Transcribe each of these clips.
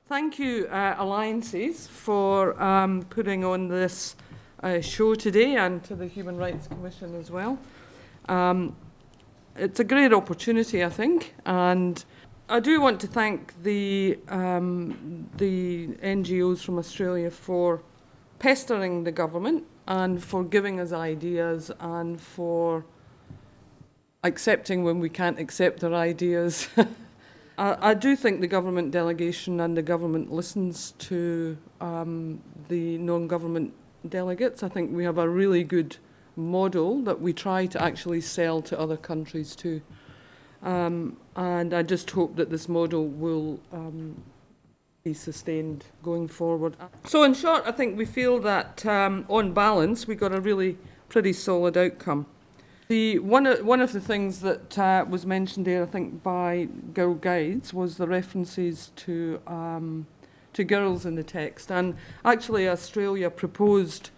Thank you, Alliances, for putting on this show today, and to the Human Rights Commission as well. It's a great opportunity, I think, and I do want to thank the NGOs from Australia for pestering the government and for giving us ideas and for accepting when we can't accept their ideas. I do think the government delegation and the government listens to the non-government delegates. I think we have a really good model that we try to actually sell to other countries too. And I just hope that this model will be sustained going forward. So in short, I think we feel that on balance, we got a really pretty solid outcome. One of the things that was mentioned there, I think, by Girl Guides was the references to girls in the text. And actually, Australia proposed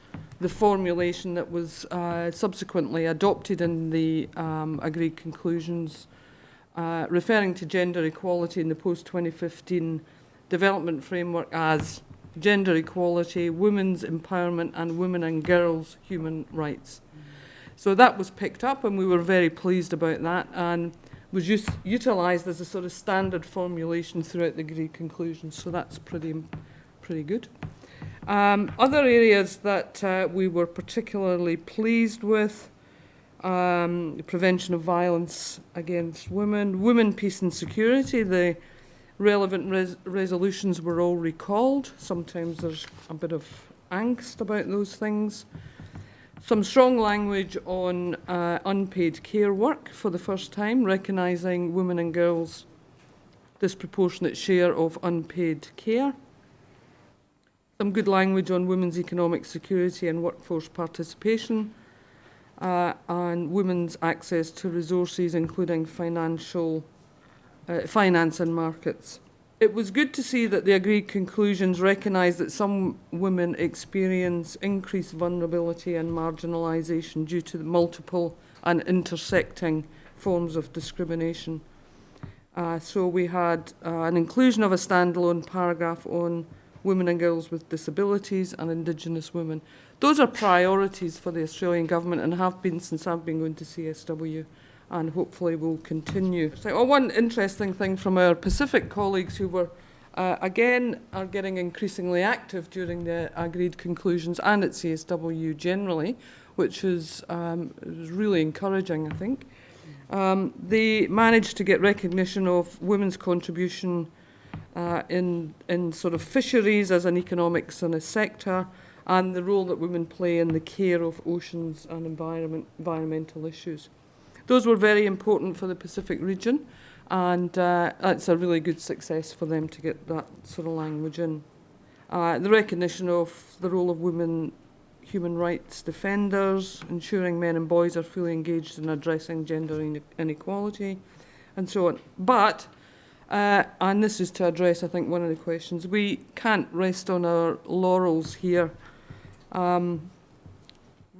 the formulation that was subsequently adopted in the agreed conclusions, referring to gender equality in the post-2015 development framework as gender equality, women's empowerment, and women and girls' human rights. So that was picked up, and we were very pleased about that, and was utilised as a sort of standard formulation throughout the agreed conclusions. So that's pretty good. Other areas that we were particularly pleased with: prevention of violence against women, peace and security. The relevant resolutions were all recalled. Sometimes there's a bit of angst about those things. Some strong language on unpaid care work for the first time, recognising women and girls' disproportionate share of unpaid care. Some good language on women's economic security and workforce participation, and women's access to resources, including finance and markets. It was good to see that the agreed conclusions recognise that some women experience increased vulnerability and marginalisation due to the multiple and intersecting forms of discrimination. So we had an inclusion of a standalone paragraph on women and girls with disabilities and Indigenous women. Those are priorities for the Australian government and have been since I've been going to CSW, and hopefully will continue. So, one interesting thing from our Pacific colleagues who were, again, are getting increasingly active during the agreed conclusions and at CSW generally, which is really encouraging, I think. They managed to get recognition of women's contribution in sort of fisheries as an economics and a sector, and the role that women play in the care of oceans and environmental issues. Those were very important for the Pacific region, and that's a really good success for them to get that sort of language in. The recognition of the role of women human rights defenders, ensuring men and boys are fully engaged in addressing gender inequality, and so on. But, and this is to address, I think, one of the questions, we can't rest on our laurels here.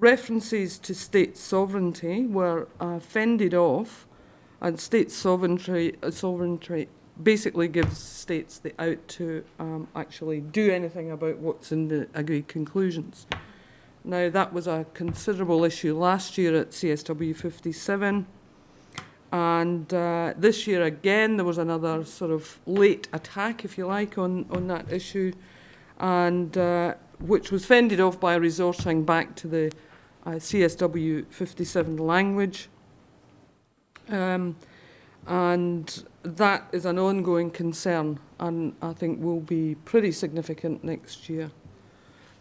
References to state sovereignty were fended off, and state sovereignty basically gives states the out to actually do anything about what's in the agreed conclusions. Now, that was a considerable issue last year at CSW 57, and this year again there was another sort of late attack, if you like, on that issue, and which was fended off by resorting back to the CSW 57 language, and that is an ongoing concern, and I think will be pretty significant next year.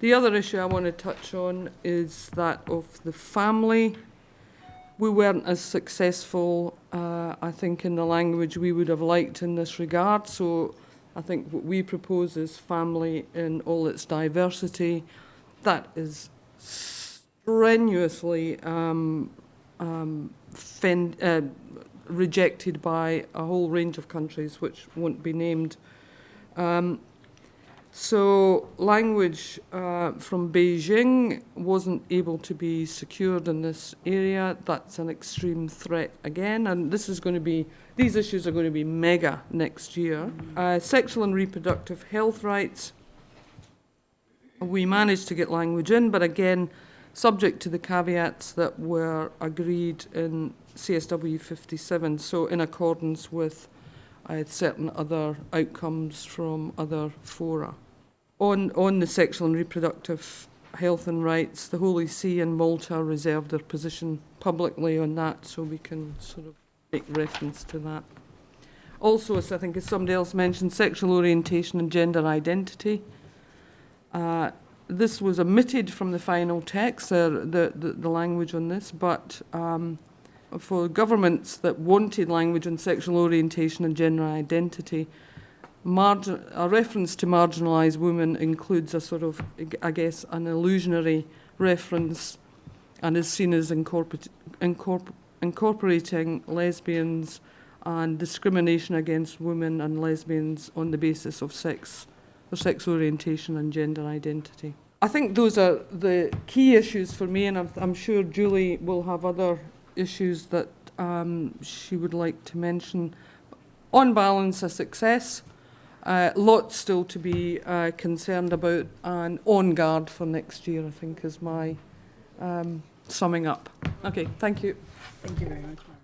The other issue I want to touch on is that of the family. We weren't as successful, I think, in the language we would have liked in this regard, so I think what we propose is family in all its diversity. That is strenuously rejected by a whole range of countries, which won't be named. The So language from Beijing wasn't able to be secured in this area. That's an extreme threat again, and this is going to be, these issues are going to be mega next year. Sexual and reproductive health rights, we managed to get language in, but again, subject to the caveats that were agreed in CSW 57, so in accordance with certain other outcomes from other fora. On the sexual and reproductive health and rights, the Holy See and Malta reserved their position publicly on that, so we can sort of make reference to that. Also, as I think as somebody else mentioned, sexual orientation and gender identity. This was omitted from the final text, the language on this, but for governments that wanted language on sexual orientation and gender identity, a reference to marginalised women includes a sort of, I guess, an illusionary reference and is seen as incorporating lesbians and discrimination against women and lesbians on the basis of sex, or sex orientation and gender identity. I think those are the key issues for me, and I'm sure Julie will have other issues that she would like to mention. On balance, a success. Lots still to be concerned about, and on guard for next year, I think, is my summing up. Okay, thank you. Thank you very much, Mairi.